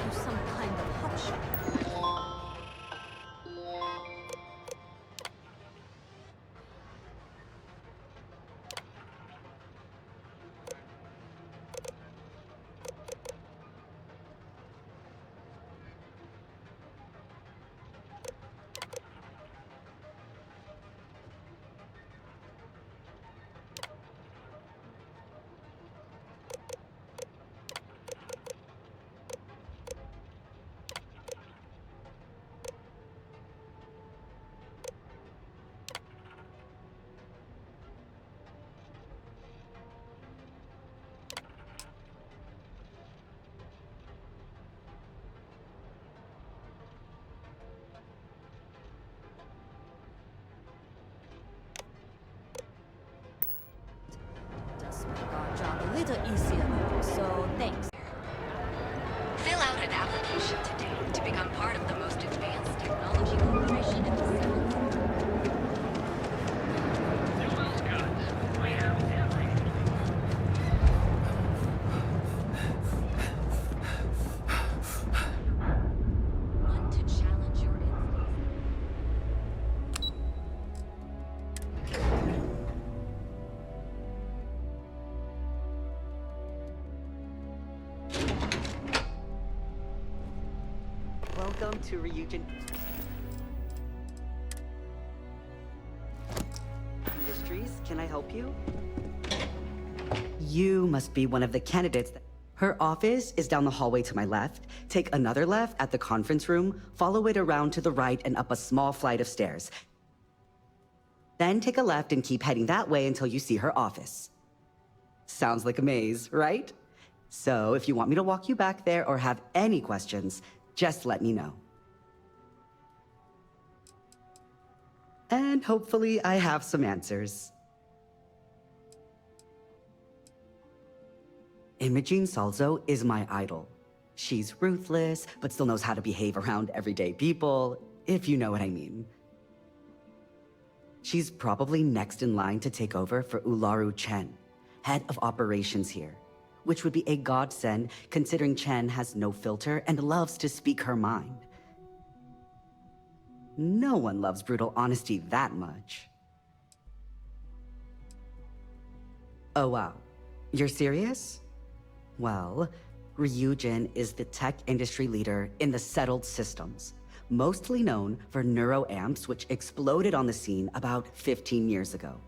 you some kind of hotshot. Does make our job a little easier, so thanks. Fill out an application today to become part of the most advanced technology corporation in the world. Want to challenge your Welcome to Ryujin Industries. Can I help you? You must be one of the candidates. Her office is down the hallway to my left. Take another left at the conference room, follow it around to the right and up a small flight of stairs. Then take a left and keep heading that way until you see her office. Sounds like a maze, right? So if you want me to walk you back there or have any questions, just let me know. And hopefully I have some answers. Imogene Salzo is my idol. She's ruthless, but still knows how to behave around everyday people, if you know what I mean. She's probably next in line to take over for Ularu Chen, head of operations here, which would be a godsend considering Chen has no filter and loves to speak her mind. No one loves brutal honesty that much. Oh wow, you're serious? Well, Ryujin is the tech industry leader in the settled systems, mostly known for neuroamps, which exploded on the scene about 15 years ago.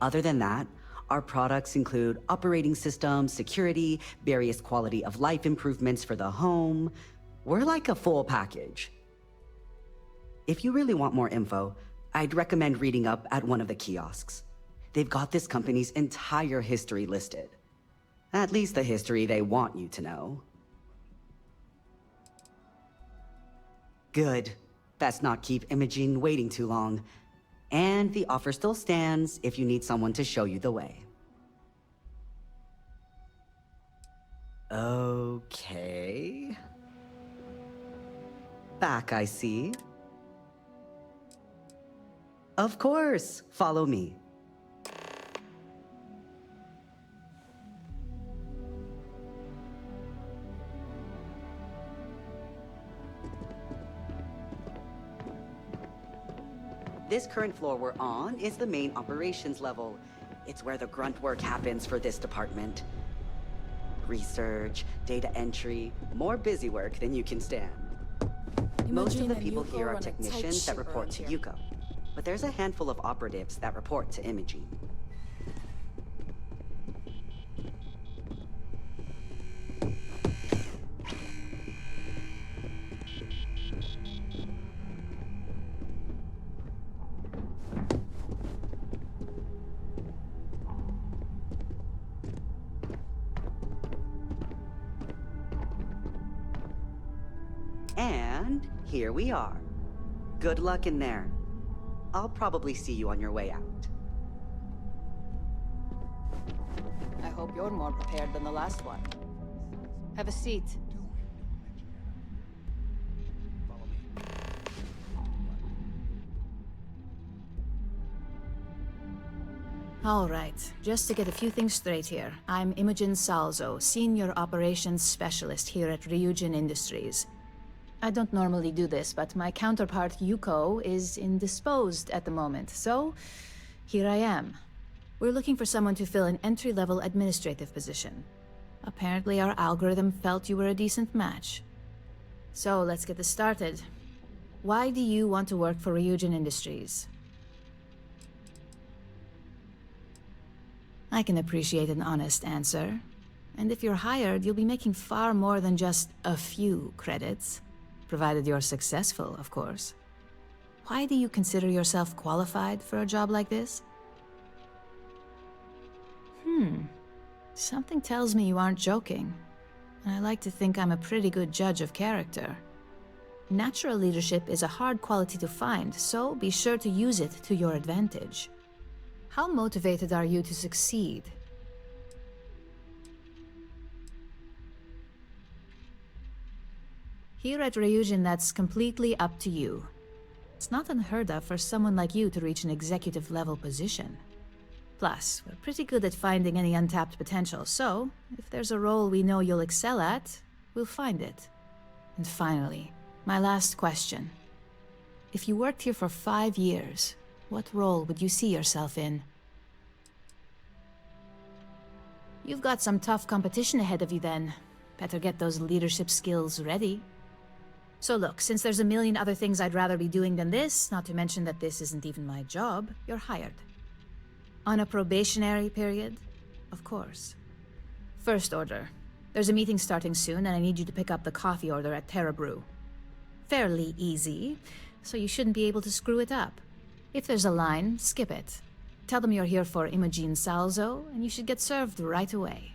Other than that, our products include operating systems, security, various quality of life improvements for the home. We're like a full package. If you really want more info, I'd recommend reading up at one of the kiosks. They've got this company's entire history listed. At least the history they want you to know. Good. Best not keep Imogene waiting too long. And the offer still stands if you need someone to show you the way. Okay. Back, I see. Of course, follow me. This current floor we're on is the main operations level. It's where the grunt work happens for this department. Research, data entry, more busy work than you can stand. Most of the people here are technicians that report to Yuko, but there's a handful of operatives that report to Imogene. And here we are. Good luck in there. I'll probably see you on your way out. I hope you're more prepared than the last one. Have a seat. All right, just to get a few things straight here. I'm Imogen Salzo, Senior Operations Specialist here at Ryujin Industries. I don't normally do this, but my counterpart Yuko is indisposed at the moment, so here I am. We're looking for someone to fill an entry-level administrative position. Apparently our algorithm felt you were a decent match. So let's get this started. Why do you want to work for Ryujin Industries? I can appreciate an honest answer. And if you're hired, you'll be making far more than just a few credits. Provided you're successful, of course. Why do you consider yourself qualified for a job like this? Something tells me you aren't joking. And I like to think I'm a pretty good judge of character. Natural leadership is a hard quality to find, so be sure to use it to your advantage. How motivated are you to succeed? Here at Ryujin, that's completely up to you. It's not unheard of for someone like you to reach an executive-level position. Plus, we're pretty good at finding any untapped potential, so if there's a role we know you'll excel at, we'll find it. And finally, my last question. If you worked here for 5 years, what role would you see yourself in? You've got some tough competition ahead of you then. Better get those leadership skills ready. So look, since there's a million other things I'd rather be doing than this, not to mention that this isn't even my job, you're hired. On a probationary period? Of course. First order. There's a meeting starting soon, and I need you to pick up the coffee order at Terra Brew. Fairly easy, so you shouldn't be able to screw it up. If there's a line, skip it. Tell them you're here for Imogen Salzo, and you should get served right away.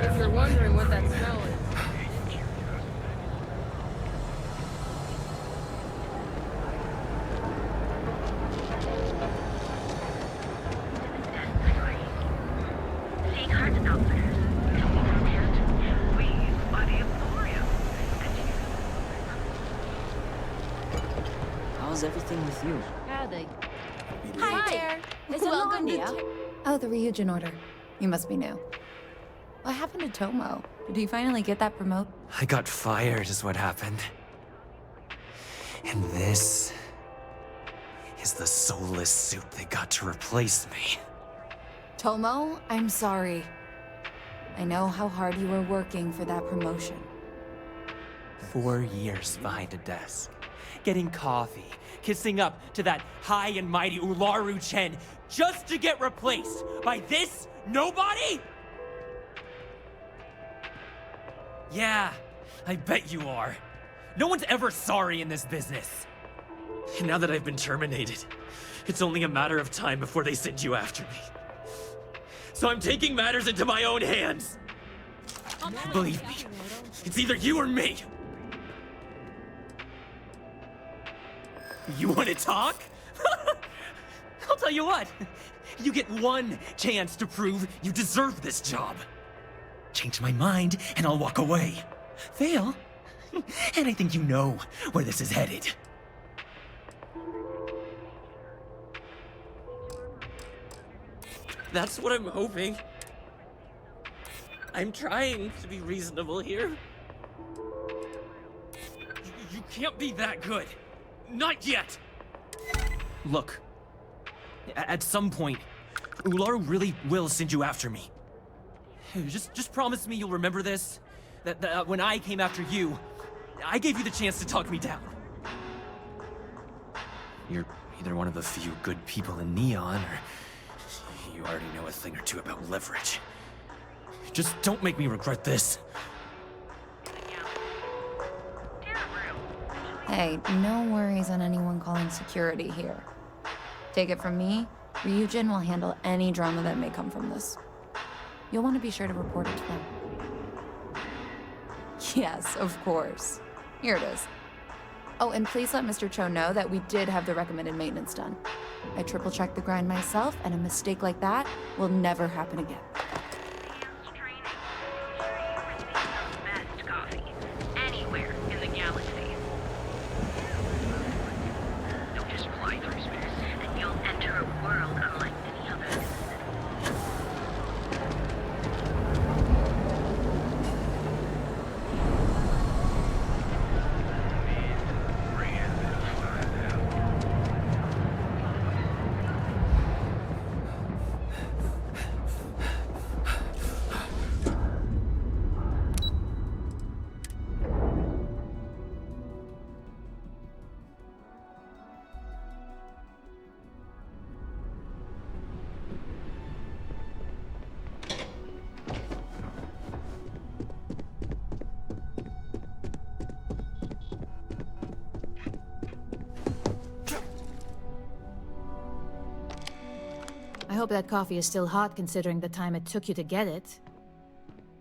If you're wondering what that smell is. How's everything with you? Howdy. Hi there. Is it Welcome Longonia? to... Oh, the Ryujin order. You must be new. What happened to Tomo? Did he finally get that promote? I got fired is what happened. And this is the soulless suit they got to replace me. Tomo, I'm sorry. I know how hard you were working for that promotion. 4 years behind a desk, getting coffee, kissing up to that high and mighty Ryujin just to get replaced by this nobody? Yeah, I bet you are. No one's ever sorry in this business. And now that I've been terminated, it's only a matter of time before they send you after me. So I'm taking matters into my own hands. Believe me, it's either you or me. You want to talk? I'll tell you what. You get one chance to prove you deserve this job. Change my mind, and I'll walk away. Fail, and I think you know where this is headed. That's what I'm hoping. I'm trying to be reasonable here. You can't be that good. Not yet! Look, at some point, Ularu really will send you after me. Just promise me you'll remember this. That when I came after you, I gave you the chance to talk me down. You're either one of the few good people in Neon, or you already know a thing or two about leverage. Just don't make me regret this. Hey, no worries on anyone calling security here. Take it from me, Ryujin will handle any drama that may come from this. You'll want to be sure to report it to them. Yes, of course. Here it is. Oh, and please let Mr. Cho know that we did have the recommended maintenance done. I triple-checked the grind myself, and a mistake like that will never happen again. Advanced training to ensure you receive the best coffee anywhere in the galaxy. You'll just fly through space, and you'll enter a world unlike any other. I hope that coffee is still hot considering the time it took you to get it.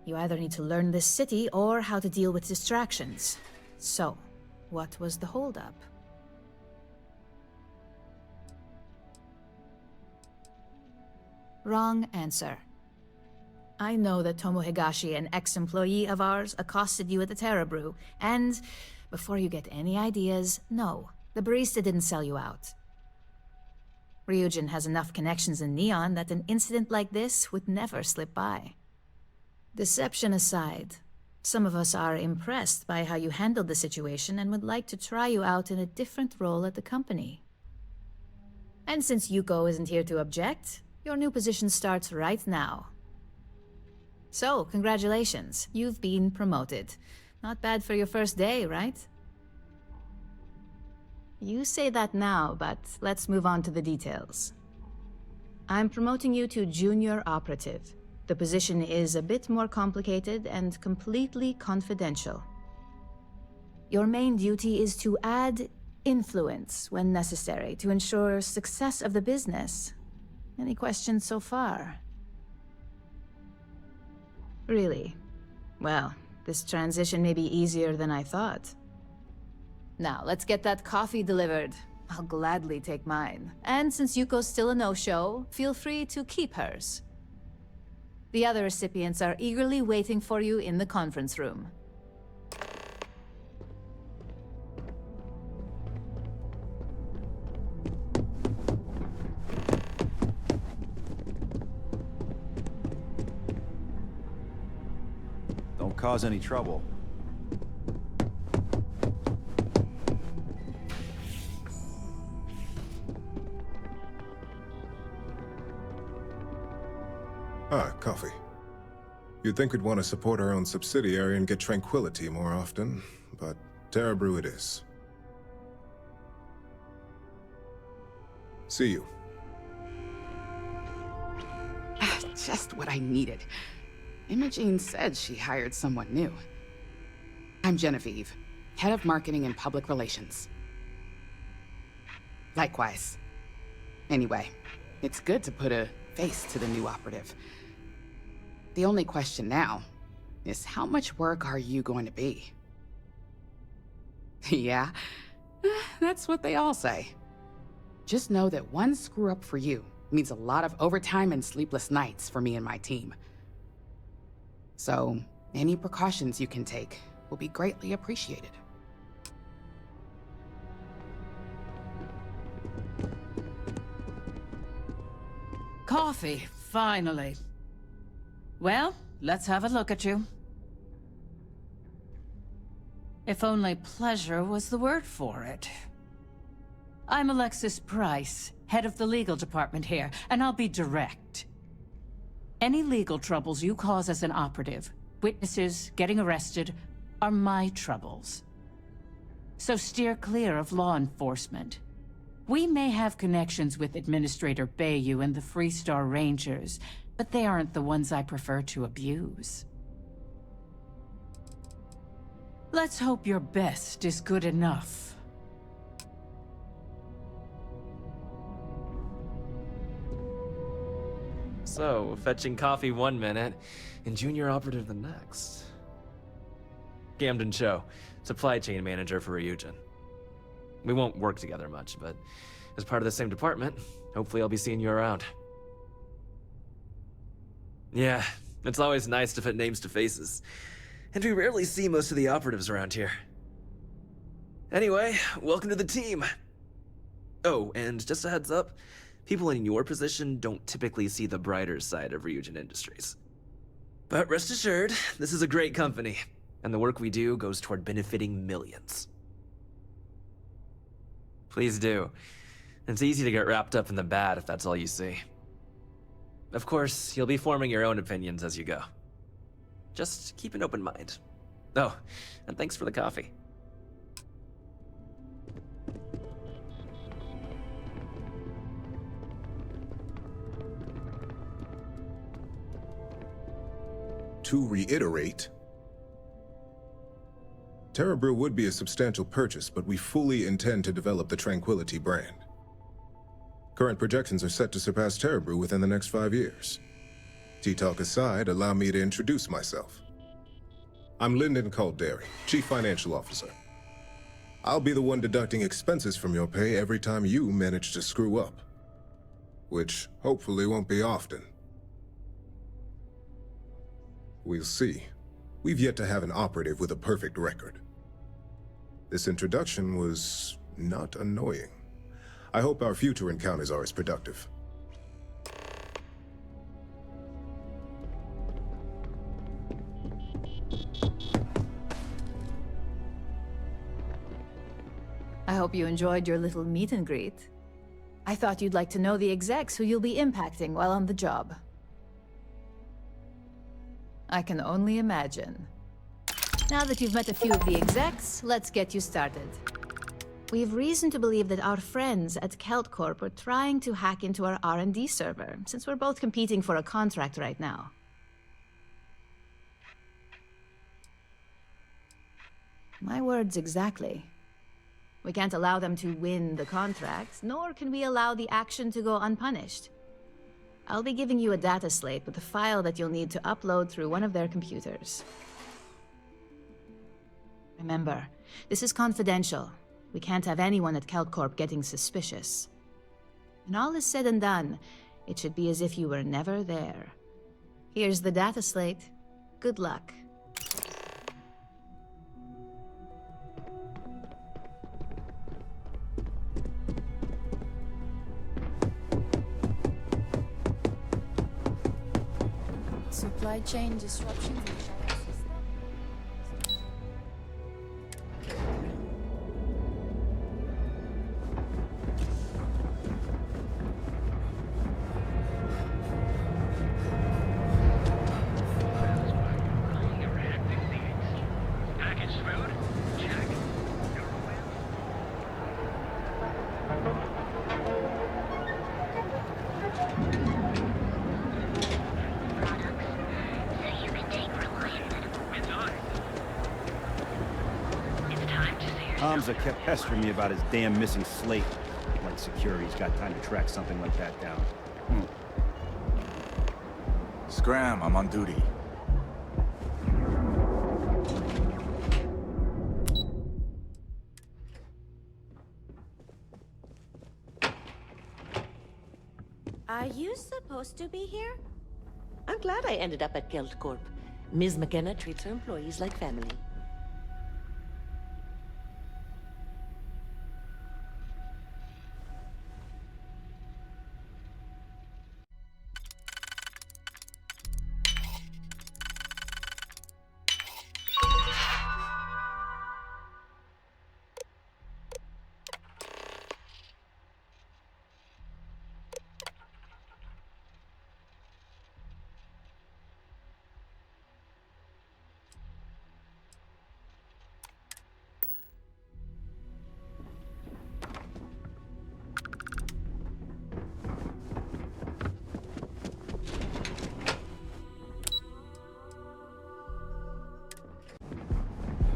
You either need to learn this city or how to deal with distractions. So, what was the holdup? Wrong answer. I know that Tomo Higashi, an ex-employee of ours, accosted you at the Terra Brew, and before you get any ideas, no, the barista didn't sell you out. Ryujin has enough connections in Neon that an incident like this would never slip by. Deception aside, some of us are impressed by how you handled the situation and would like to try you out in a different role at the company. And since Yuko isn't here to object, your new position starts right now. So, congratulations, you've been promoted. Not bad for your first day, right? You say that now, but let's move on to the details. I'm promoting you to junior operative. The position is a bit more complicated and completely confidential. Your main duty is to add influence when necessary to ensure success of the business. Any questions so far? Really? Well, this transition may be easier than I thought. Now, let's get that coffee delivered. I'll gladly take mine. And since Yuko's still a no-show, feel free to keep hers. The other recipients are eagerly waiting for you in the conference room. Don't cause any trouble. Ah, coffee. You'd think we'd want to support our own subsidiary and get tranquility more often, but Terra Brew it is. See you. Just what I needed. Imogene said she hired someone new. I'm Genevieve, head of marketing and public relations. Likewise. Anyway, it's good to put a face to the new operative. The only question now is how much work are you going to be? Yeah, that's what they all say. Just know that one screw-up for you means a lot of overtime and sleepless nights for me and my team. So, any precautions you can take will be greatly appreciated. Coffee, finally. Well, let's have a look at you. If only pleasure was the word for it. I'm Alexis Price, head of the legal department here, and I'll be direct. Any legal troubles you cause as an operative, witnesses, getting arrested, are my troubles. So steer clear of law enforcement. We may have connections with Administrator Bayou and the Freestar Rangers, but they aren't the ones I prefer to abuse. Let's hope your best is good enough. So, fetching coffee one minute, and junior operative the next. Camden Cho, supply chain manager for Ryujin. We won't work together much, but as part of the same department, hopefully I'll be seeing you around. Yeah, it's always nice to put names to faces. And we rarely see most of the operatives around here. Anyway, welcome to the team. Oh, and just a heads up, people in your position don't typically see the brighter side of Ryujin Industries. But rest assured, this is a great company, and the work we do goes toward benefiting millions. Please do. It's easy to get wrapped up in the bad if that's all you see. Of course, you'll be forming your own opinions as you go. Just keep an open mind. Oh, and thanks for the coffee. To reiterate, Terrabrew would be a substantial purchase, but we fully intend to develop the Tranquility brand. Current projections are set to surpass Terrabrew within the next 5 years. Tea-talk aside, allow me to introduce myself. I'm Lyndon Calderi, Chief Financial Officer. I'll be the one deducting expenses from your pay every time you manage to screw up. Which hopefully won't be often. We'll see. We've yet to have an operative with a perfect record. This introduction was not annoying. I hope our future encounters are as productive. I hope you enjoyed your little meet and greet. I thought you'd like to know the execs who you'll be impacting while on the job. I can only imagine. Now that you've met a few of the execs, let's get you started. We have reason to believe that our friends at Kelt Corp are trying to hack into our R&D server, since we're both competing for a contract right now. My words exactly. We can't allow them to win the contract, nor can we allow the action to go unpunished. I'll be giving you a data slate with a file that you'll need to upload through one of their computers. Remember, this is confidential. We can't have anyone at Kelt Corp getting suspicious. When all is said and done, it should be as if you were never there. Here's the data slate. Good luck. Supply chain disruptions. Hamza kept pestering me about his damn missing slate. Like security's got time to track something like that down. Scram, I'm on duty. Are you supposed to be here? I'm glad I ended up at Kelt Corp. Ms. McKenna treats her employees like family.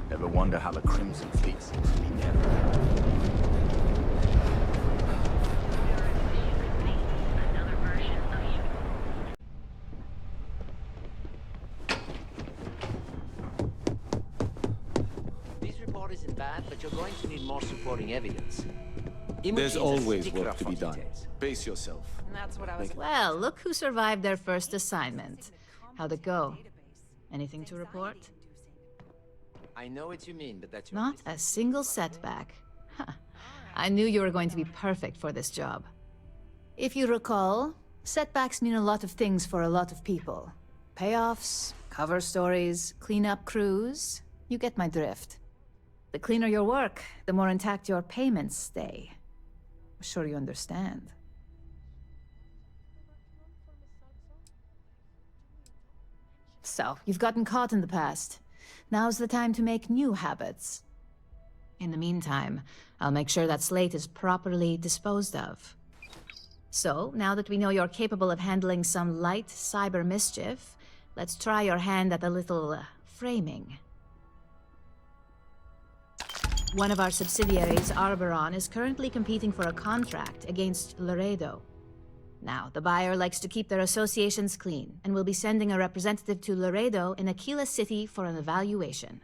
Ever wonder how the Crimson Fleet seems to be never? report isn't bad, but you're going to need more supporting evidence. There's Imogen's a always stickler work to for be done. details. Pace yourself. And that's what I was... Well, look who survived their first assignment. How'd it go? Anything to report? I know what you mean, but that's... Not a single setback. Huh. I knew you were going to be perfect for this job. If you recall, setbacks mean a lot of things for a lot of people. Payoffs, cover stories, cleanup crews. You get my drift. The cleaner your work, the more intact your payments stay. I'm sure you understand. So, you've gotten caught in the past. Now's the time to make new habits. In the meantime, I'll make sure that slate is properly disposed of. So, now that we know you're capable of handling some light cyber mischief, let's try your hand at a little framing. One of our subsidiaries, Arboron, is currently competing for a contract against Laredo. Now, the buyer likes to keep their associations clean, and will be sending a representative to Laredo in Aquila City for an evaluation.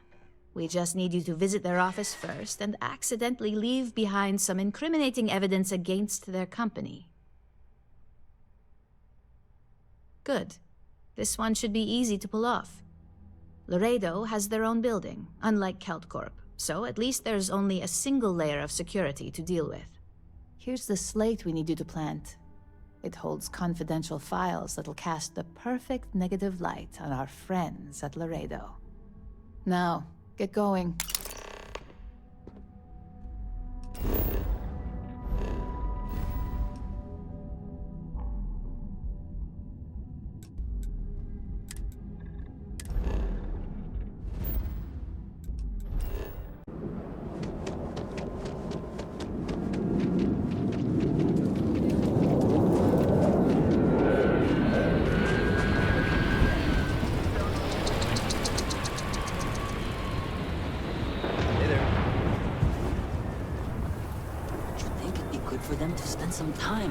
We just need you to visit their office first and accidentally leave behind some incriminating evidence against their company. Good. This one should be easy to pull off. Laredo has their own building, unlike KeltCorp, so at least there's only a single layer of security to deal with. Here's the slate we need you to plant. It holds confidential files that'll cast the perfect negative light on our friends at Laredo. Now, get going.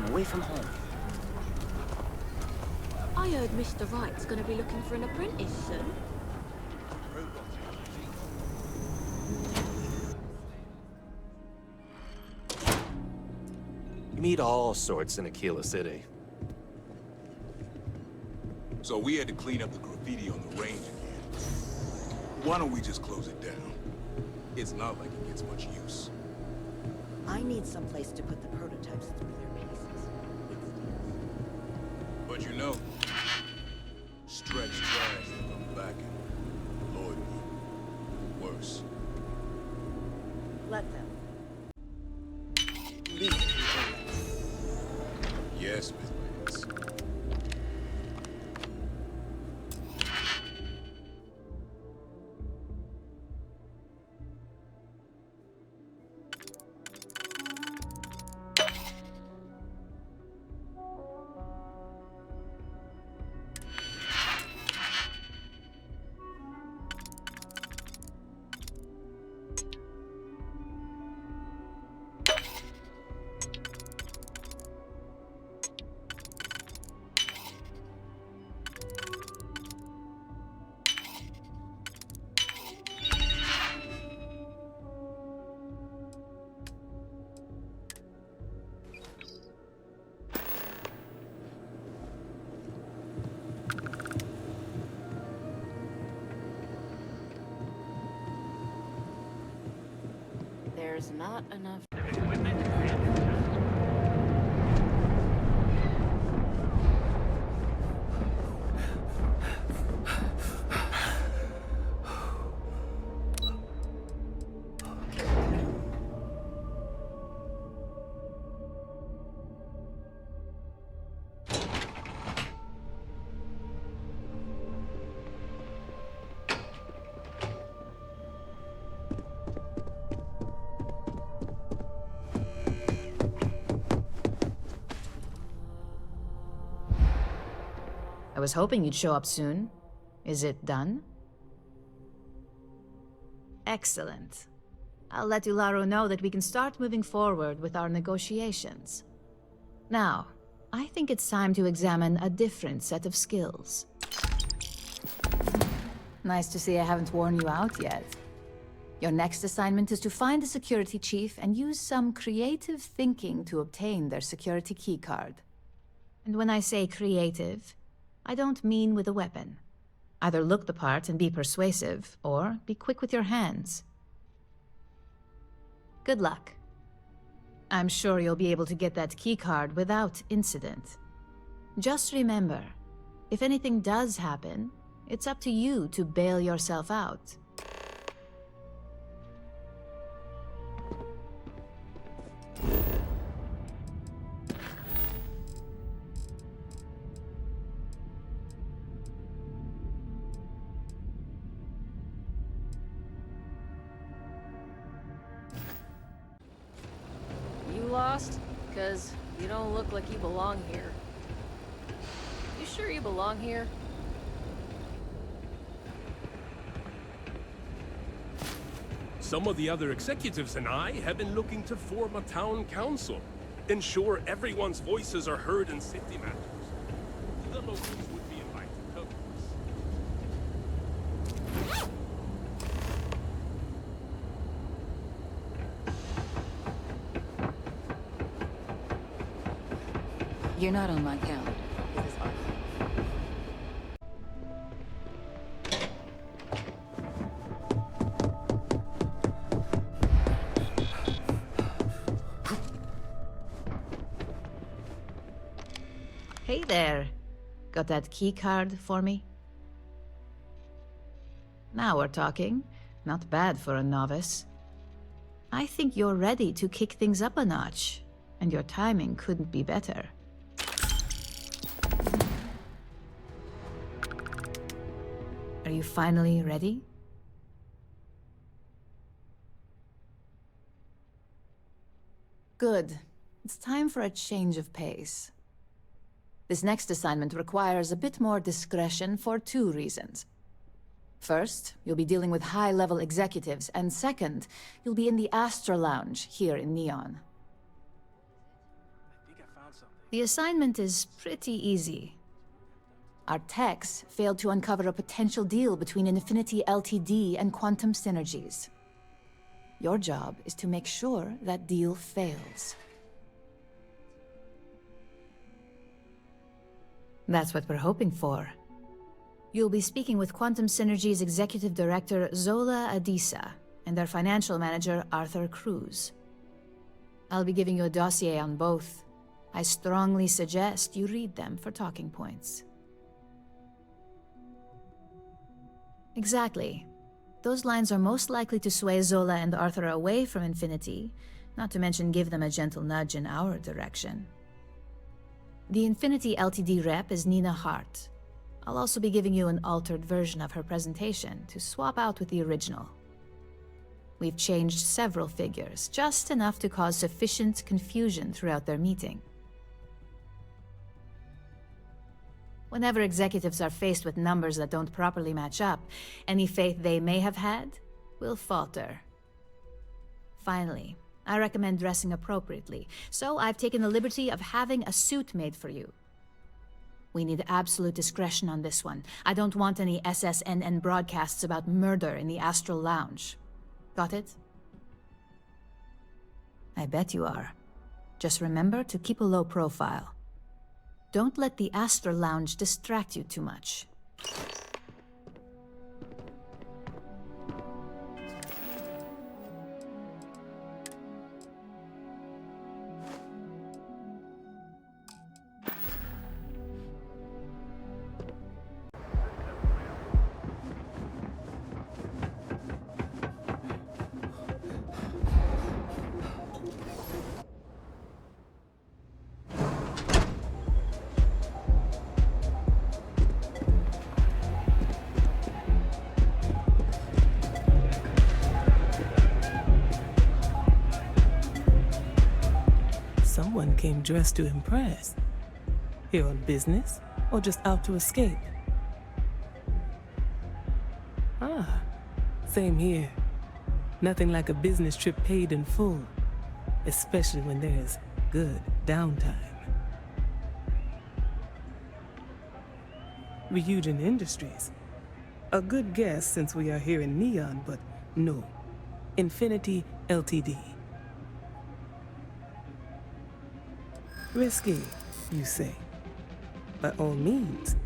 Away from home. I heard Mr. Wright's gonna be looking for an apprentice soon. You meet all sorts in Aquila City. So we had to clean up the graffiti on the range again. Why don't we just close it down? It's not like it gets much use. I need some place to put the prototypes through their paces. But you know, stretch trash and come back and Lord me, worse. Let them. Leave. Yes, Miss Lance. There's not enough. I was hoping you'd show up soon. Is it done? Excellent. I'll let Ularo know that we can start moving forward with our negotiations. Now, I think it's time to examine a different set of skills. Nice to see I haven't worn you out yet. Your next assignment is to find the security chief and use some creative thinking to obtain their security keycard. And when I say creative, I don't mean with a weapon. Either look the part and be persuasive, or be quick with your hands. Good luck. I'm sure you'll be able to get that keycard without incident. Just remember, if anything does happen, it's up to you to bail yourself out. Lost? Because you don't look like you belong here. You sure you belong here? Some of the other executives and I have been looking to form a town council. Ensure everyone's voices are heard in city matters. The locals would be invited to help us. You're not on my calendar. Hey there. Got that key card for me? Now we're talking. Not bad for a novice. I think you're ready to kick things up a notch, and your timing couldn't be better. Are you finally ready? Good. It's time for a change of pace. This next assignment requires a bit more discretion for 2 reasons. First, you'll be dealing with high-level executives, and second, you'll be in the Astra Lounge here in Neon. The assignment is pretty easy. Our techs failed to uncover a potential deal between Infinity Ltd. And Quantum Synergies. Your job is to make sure that deal fails. That's what we're hoping for. You'll be speaking with Quantum Synergy's Executive Director Zola Adisa and their Financial Manager Arthur Cruz. I'll be giving you a dossier on both. I strongly suggest you read them for talking points. Exactly. Those lines are most likely to sway Zola and Arthur away from Infinity, not to mention give them a gentle nudge in our direction. The Infinity Ltd. rep is Nina Hart. I'll also be giving you an altered version of her presentation to swap out with the original. We've changed several figures, just enough to cause sufficient confusion throughout their meeting. Whenever executives are faced with numbers that don't properly match up, any faith they may have had will falter. Finally, I recommend dressing appropriately, so I've taken the liberty of having a suit made for you. We need absolute discretion on this one. I don't want any SSNN broadcasts about murder in the Astral Lounge. Got it? I bet you are. Just remember to keep a low profile. Don't let the Astral Lounge distract you too much. Someone came dressed to impress. Here on business, or just out to escape? Ah, same here. Nothing like a business trip paid in full, especially when there's good downtime. Ryujin Industries. A good guess since we are here in Neon, but no. Infinity Ltd. Risky, you say? By all means,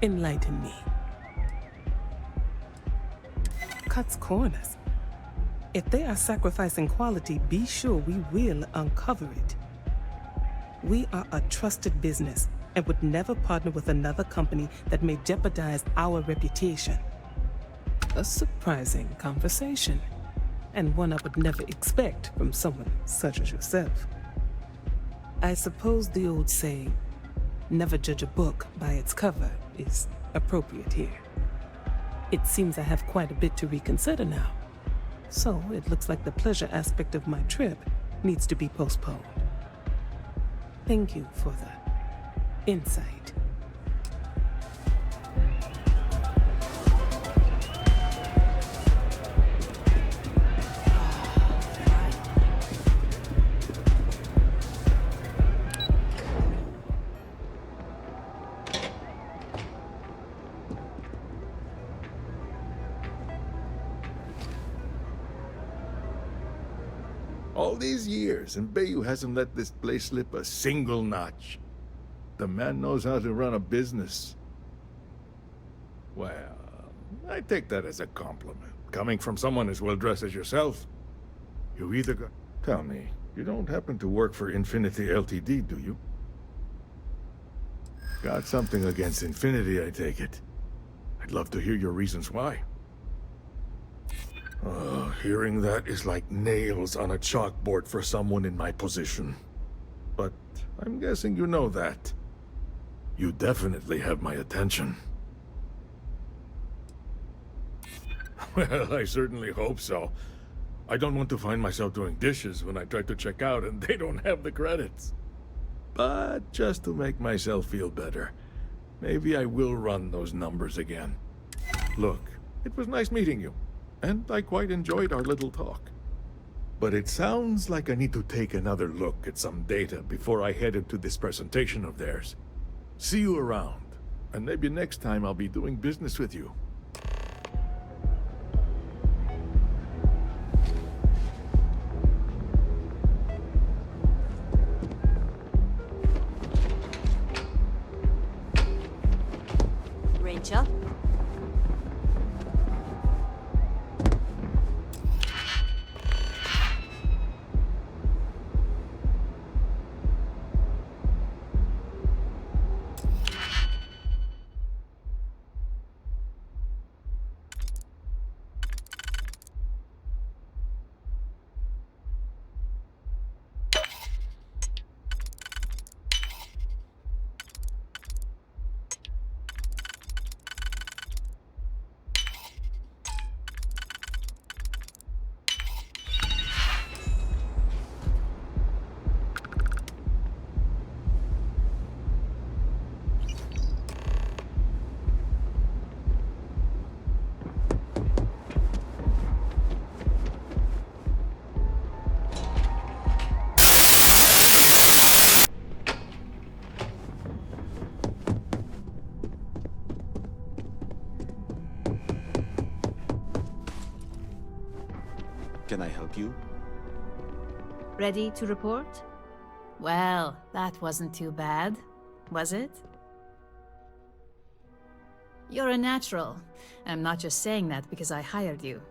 enlighten me. Cuts corners. If they are sacrificing quality, be sure we will uncover it. We are a trusted business and would never partner with another company that may jeopardize our reputation. A surprising conversation, and one I would never expect from someone such as yourself. I suppose the old saying, never judge a book by its cover, is appropriate here. It seems I have quite a bit to reconsider now, so it looks like the pleasure aspect of my trip needs to be postponed. Thank you for the insight. All these years, and Bayou hasn't let this place slip a single notch. The man knows how to run a business. Well, I take that as a compliment. Coming from someone as well-dressed as yourself. You either got... Tell me, you don't happen to work for Infinity Ltd, do you? Got something against Infinity, I take it. I'd love to hear your reasons why. Hearing that is like nails on a chalkboard for someone in my position. But I'm guessing you know that. You definitely have my attention. Well, I certainly hope so. I don't want to find myself doing dishes when I try to check out and they don't have the credits. But just to make myself feel better, maybe I will run those numbers again. Look, it was nice meeting you. And I quite enjoyed our little talk. But it sounds like I need to take another look at some data before I head into this presentation of theirs. See you around, and maybe next time I'll be doing business with you. Rachel? Can I help you? Ready to report? Well, that wasn't too bad, was it? You're a natural. I'm not just saying that because I hired you.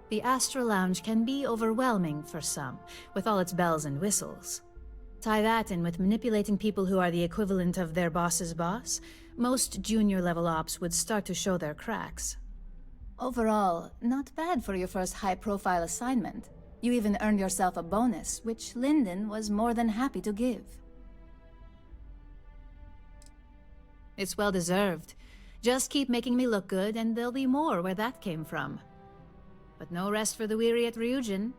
The Astral Lounge can be overwhelming for some, with all its bells and whistles. Tie that in with manipulating people who are the equivalent of their boss's boss, most junior-level ops would start to show their cracks. Overall, not bad for your first high-profile assignment. You even earned yourself a bonus, which Lyndon was more than happy to give. It's well-deserved. Just keep making me look good, and there'll be more where that came from. But no rest for the weary at Ryujin.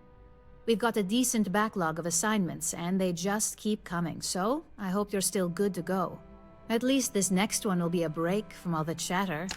We've got a decent backlog of assignments, and they just keep coming, so I hope you're still good to go. At least this next one will be a break from all the chatter.